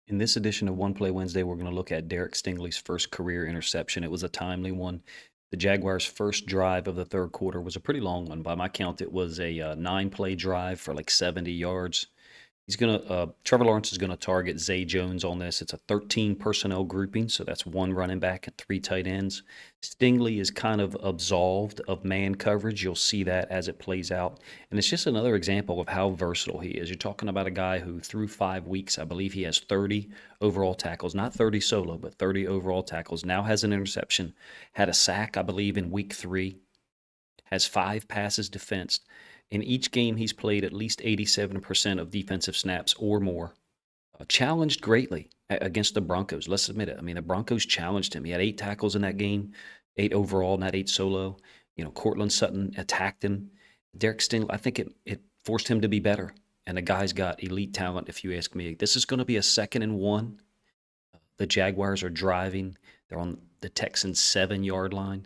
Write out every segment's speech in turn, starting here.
In this edition of One Play Wednesday, we're going to look at Derek Stingley's first career interception. It was a timely one. The Jaguars' first drive of the third quarter was a pretty long one. By my count, it was a 9-play drive for like 70 yards. Trevor Lawrence is gonna target Zay Jones on this. It's a 13 personnel grouping, so that's one running back and three tight ends. Stingley is kind of absolved of man coverage. You'll see that as it plays out, and it's just another example of how versatile he is. You're talking about a guy who, through 5 weeks, I believe he has 30 overall tackles, not 30 solo, but 30 overall tackles. Now has an interception, had a sack, I believe, in week 3, has 5 passes defensed. In each game, he's played at least 87% of defensive snaps or more. Challenged greatly against the Broncos. Let's admit it. I mean, the Broncos challenged him. He had 8 tackles in that game, 8 overall, not 8 solo. Cortland Sutton attacked him. Derek Stingley, I think it forced him to be better. And the guy's got elite talent, if you ask me. This is going to be a 2nd and 1. The Jaguars are driving. They're on the Texans' 7-yard line,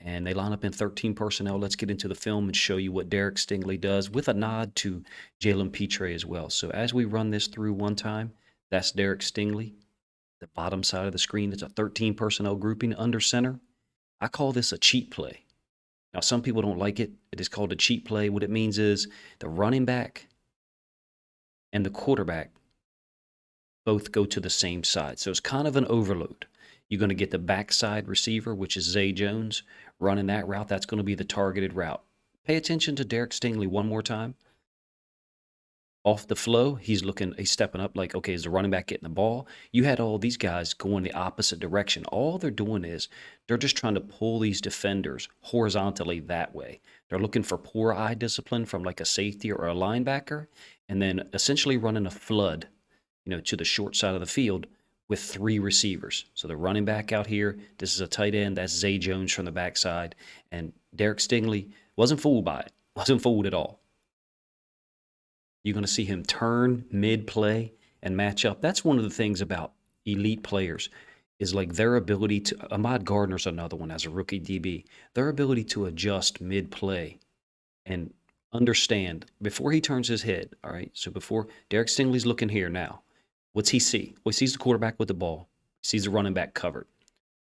and they line up in 13 personnel. Let's get into the film and show you what Derek Stingley does, with a nod to Jalen Petre as well. So as we run this through one time, that's Derek Stingley. The bottom side of the screen, it's a 13 personnel grouping under center. I call this a cheat play. Now, some people don't like it. It is called a cheat play. What it means is the running back and the quarterback both go to the same side. So it's kind of an overload. You're going to get the backside receiver, which is Zay Jones, running that route. That's going to be the targeted route. Pay attention to Derek Stingley one more time. Off the flow, he's stepping up like, okay, is the running back getting the ball? You had all these guys going the opposite direction. All they're doing is they're just trying to pull these defenders horizontally that way. They're looking for poor eye discipline from like a safety or a linebacker, and then essentially running a flood, to the short side of the field with 3 receivers. So the running back out here, this is a tight end, that's Zay Jones from the backside, and Derek Stingley wasn't fooled by it. Wasn't fooled at all. You're going to see him turn mid-play and match up. That's one of the things about elite players, is like their ability to, Ahmad Gardner's another one as a rookie DB, their ability to adjust mid-play and understand before he turns his head. All right, so before Derek Stingley's looking here now, what's he see? Well, he sees the quarterback with the ball. He sees the running back covered.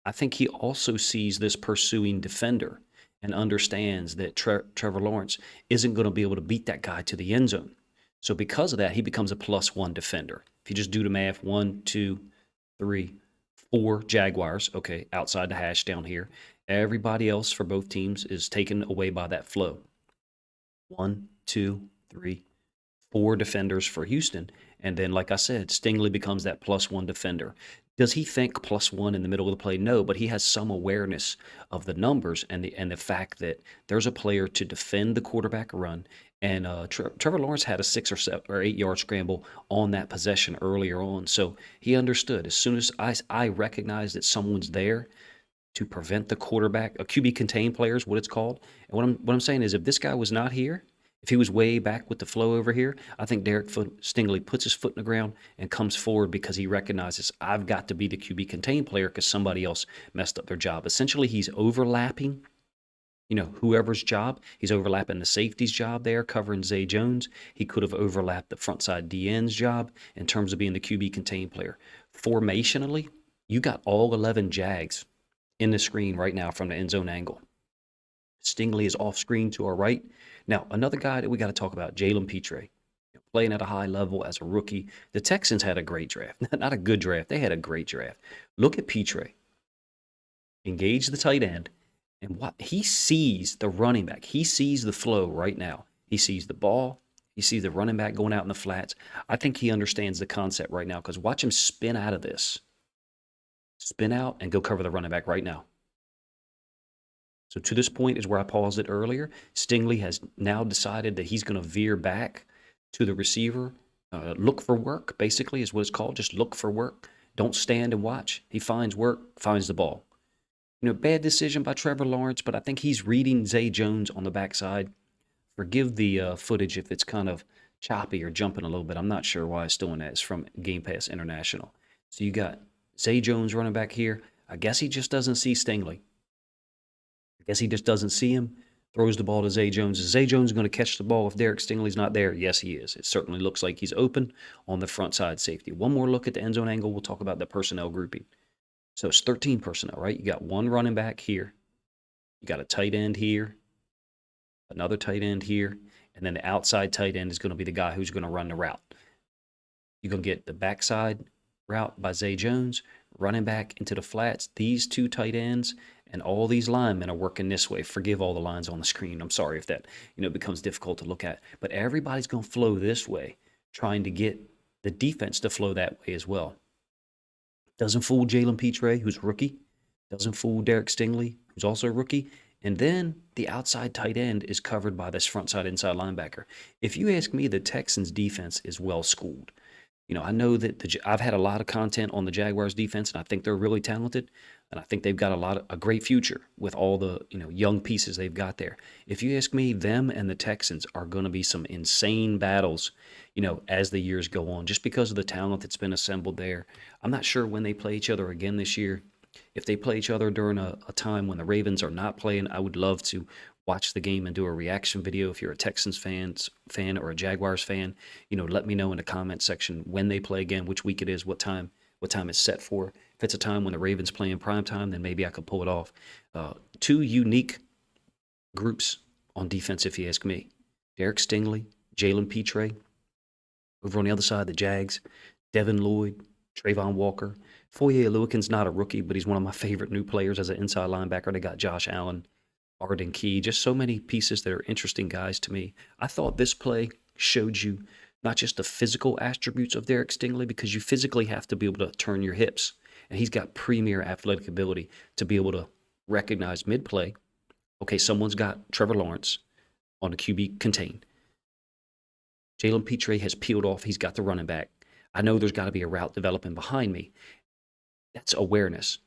I think he also sees this pursuing defender and understands that Trevor Lawrence isn't going to be able to beat that guy to the end zone. So because of that, he becomes a +1 defender. If you just do the math, 1, 2, 3, 4 Jaguars, okay, outside the hash down here. Everybody else for both teams is taken away by that flow. 1, 2, 3, 4 defenders for Houston. And then, like I said, Stingley becomes that +1 defender. Does he think +1 in the middle of the play? No, but he has some awareness of the numbers and the fact that there's a player to defend the quarterback run. And Trevor Lawrence had a 6 or 8 yard scramble on that possession earlier on. So he understood. As soon as I recognize that someone's there to prevent the quarterback, a QB contained player is what it's called. And what I'm saying is, if this guy was not here, if he was way back with the flow over here, I think Derek Stingley puts his foot in the ground and comes forward because he recognizes, I've got to be the QB contained player because somebody else messed up their job. Essentially, he's overlapping, whoever's job. He's overlapping the safety's job there, covering Zay Jones. He could have overlapped the front side DN's job in terms of being the QB contained player. Formationally, you got all 11 Jags in the screen right now from the end zone angle. Stingley is off screen to our right. Now, another guy that we got to talk about, Jalen Petre, playing at a high level as a rookie. The Texans had a great draft. Not a good draft. They had a great draft. Look at Petre. Engage the tight end. And what he sees the running back. He sees the flow right now. He sees the ball. He sees the running back going out in the flats. I think he understands the concept right now, because watch him spin out of this. Spin out and go cover the running back right now. So to this point is where I paused it earlier. Stingley has now decided that he's going to veer back to the receiver. Look for work, basically, is what it's called. Just look for work. Don't stand and watch. He finds work, finds the ball. Bad decision by Trevor Lawrence, but I think he's reading Zay Jones on the backside. Forgive the footage if it's kind of choppy or jumping a little bit. I'm not sure why it's doing that. It's from Game Pass International. So you got Zay Jones running back here. I guess he just doesn't see Stingley. I guess he just doesn't see him. throws the ball to Zay Jones. Is Zay Jones going to catch the ball if Derek Stingley's not there? Yes, he is. It certainly looks like he's open on the front side safety. One more look at the end zone angle. We'll talk about the personnel grouping. So it's 13 personnel, right? You got one running back here. You got a tight end here, another tight end here, and then the outside tight end is going to be the guy who's going to run the route. You're going to get the backside route by Zay Jones, running back into the flats. These two tight ends and all these linemen are working this way. Forgive all the lines on the screen. I'm sorry if that, becomes difficult to look at. But everybody's going to flow this way, trying to get the defense to flow that way as well. Doesn't fool Jalen Petre, who's rookie. Doesn't fool Derek Stingley, who's also a rookie. And then the outside tight end is covered by this front side inside linebacker. If you ask me, the Texans defense is well schooled. I know that I've had a lot of content on the Jaguars defense, and I think they're really talented, and I think they've got a great future with all the young pieces they've got there. If you ask me, them and the Texans are going to be some insane battles, as the years go on, just because of the talent that's been assembled there. I'm not sure when they play each other again this year. If they play each other during a time when the Ravens are not playing, I would love to watch the game and do a reaction video. If you're a Texans fan or a Jaguars fan, let me know in the comment section when they play again, which week it is, what time it's set for. If it's a time when the Ravens play in prime time, then maybe I could pull it off. Two unique groups on defense, if you ask me. Derek Stingley, Jalen Petre. Over on the other side, the Jags, Devin Lloyd, Trayvon Walker. Foye Oluokun's not a rookie, but he's one of my favorite new players as an inside linebacker. They got Josh Allen, Arden Key, just so many pieces that are interesting guys to me. I thought this play showed you not just the physical attributes of Derek Stingley, because you physically have to be able to turn your hips. And he's got premier athletic ability to be able to recognize mid-play. Okay, someone's got Trevor Lawrence on the QB contain. Jalen Petre has peeled off. He's got the running back. I know there's got to be a route developing behind me. That's awareness.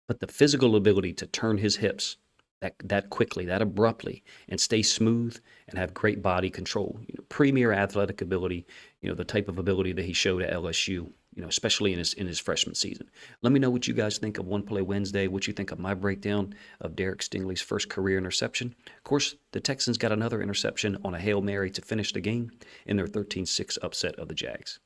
But the physical ability to turn his hips that quickly, that abruptly, and stay smooth and have great body control. Premier athletic ability, the type of ability that he showed at LSU, especially in his freshman season. Let me know what you guys think of One Play Wednesday, what you think of my breakdown of Derek Stingley's first career interception. Of course, the Texans got another interception on a Hail Mary to finish the game in their 13-6 upset of the Jags.